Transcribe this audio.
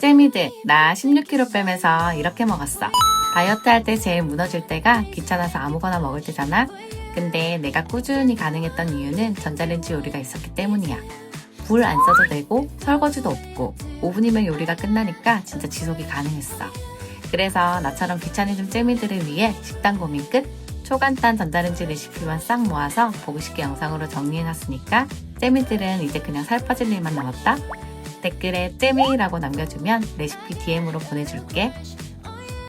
잼이들, 나 16kg 빼면서 이렇게 먹었어. 다이어트 할 때 제일 무너질 때가 귀찮아서 아무거나 먹을 때잖아. 근데 내가 꾸준히 가능했던 이유는 전자레인지 요리가 있었기 때문이야. 불 안 써도 되고 설거지도 없고 5분이면 요리가 끝나니까 진짜 지속이 가능했어. 그래서 나처럼 귀차니즘 잼이들을 위해 식단 고민 끝, 초간단 전자레인지 레시피만 싹 모아서 보기 쉽게 영상으로 정리해놨으니까 잼이들은 이제 그냥 살 빠질 일만 남았다. 댓글에 잼이라고 남겨주면 레시피 DM으로 보내줄게.